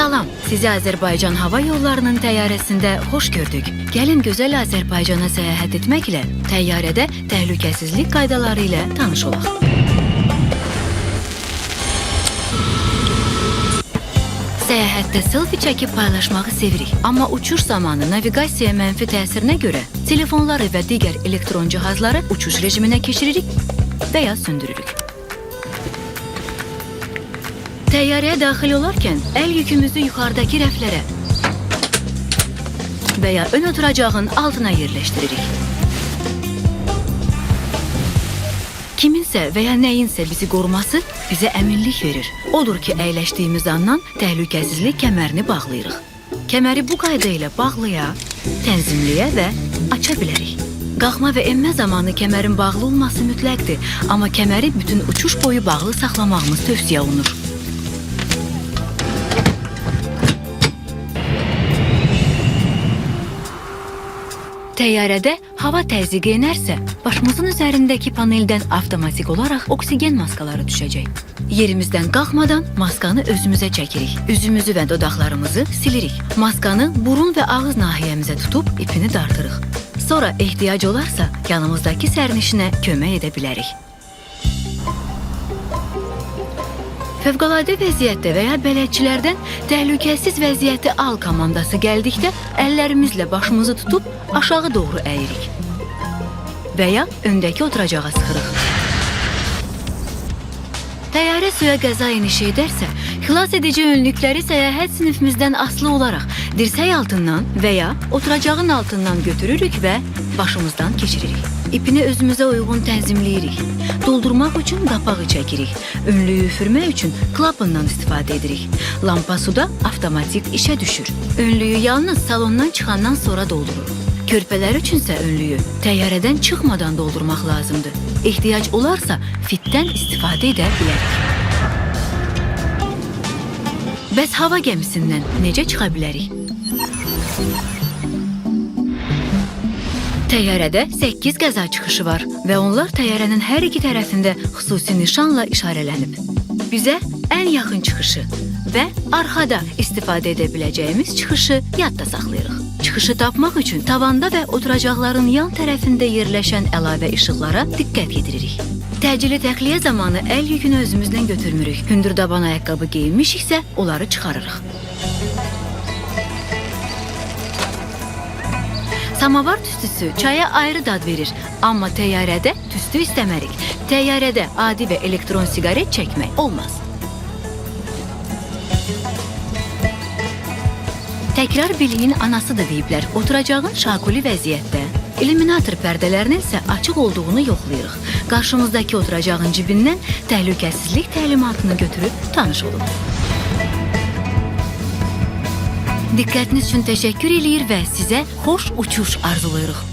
Salam, sizi Azərbaycan Hava Yollarının təyyarəsində xoş gördük. Gəlin gözəl Azərbaycana səyahət etməklə təyyarədə təhlükəsizlik qaydaları ilə tanış olaq. Səyahətdə selfie çəkib paylaşmağı sevirik. Amma uçuş zamanı naviqasiya mənfi təsirinə görə telefonları və digər elektron cihazları uçuş rejiminə keçiririk və ya söndürürük. Təyyarəyə daxil olarkən əl yükümüzü yuxarıdakı rəflərə və ya ön oturacağın altına yerləşdiririk. Kiminsə və ya nəyinsə bizi qoruması bizə əminlik verir. Odur ki, əyləşdiyimiz andan təhlükəsizlik kəmərini bağlayırıq. Kəməri bu qayda ilə bağlaya, tənzimləyə və aça bilərik. Qalxma və enmə zamanı kəmərin bağlı olması mütləqdir, amma kəməri bütün uçuş boyu bağlı saxlamağımız tövsiyə olunur. Təyyarədə hava təzyiqi enərsə, başımızın üzərindəki paneldən avtomatik olaraq oksigen maskaları düşəcək. Yerimizdən qalxmadan maskanı özümüzə çəkirik. Üzümüzü və dodaqlarımızı silirik. Maskanı burun və ağız nahiyəmizə tutub ipini dartırıq. Sonra ehtiyac olarsa yanımızdakı sərnişinə kömək edə bilərik. Fövqəladə vəziyyətdə və ya bələdçilərdən təhlükəsiz vəziyyəti al komandası gəldikdə əllərimizlə başımızı tutub aşağı doğru əyirik və ya öndəki oturacağa sıxırıq. Təyyarə suya qəza enişi edərsə, xilas edici önlükləri səyahət sinifimizdən asılı olaraq dirsək altından və ya oturacağın altından götürürük və başımızdan keçiririk. İpini özümüzə uyğun tənzimləyirik. Doldurmaq üçün qapağı çəkirik. Önlüyü üfürmək üçün klapandan istifadə edirik. Lampa suda avtomatik işə düşür. Önlüyü yalnız salondan çıxandan sonra doldururuq. Körpələr üçünsə önlüyü təyyarədən çıxmadan doldurmaq lazımdır. Ehtiyac olarsa fitdən istifadə edə bilərik. Bəs hava gəmisindən necə çıxa bilərik? Təyyarədə 8 qəza çıxışı var və onlar təyyarənin hər iki tərəfində xüsusi nişanla işarələnib. Bizə ən yaxın çıxışı və arxada istifadə edə biləcəyimiz çıxışı yadda saxlayırıq. Çıxışı tapmaq üçün tavanda və oturacaqların yan tərəfində yerləşən əlavə işıqlara diqqət yetiririk. Təcili təxliyə zamanı əl yükünü özümüzlə götürmürük. Hündürdaban ayaqqabı geyinmişiksə onları çıxarırıq. Samavar tüstüsü çaya ayrı dad verir, amma təyyarədə tüstü istəmərik. Təyyarədə adi və elektron siqaret çəkmək olmaz. Təkrar biliyin anası da deyiblər, oturacağın şakuli vəziyyətdə. İlluminator pərdələrinin isə açıq olduğunu yoxlayırıq. Qarşımızdakı oturacağın cibindən təhlükəsizlik təlimatını götürüb tanış olun. Diqqətiniz üçün təşəkkür eləyir və sizə xoş uçuş arzulayırıq.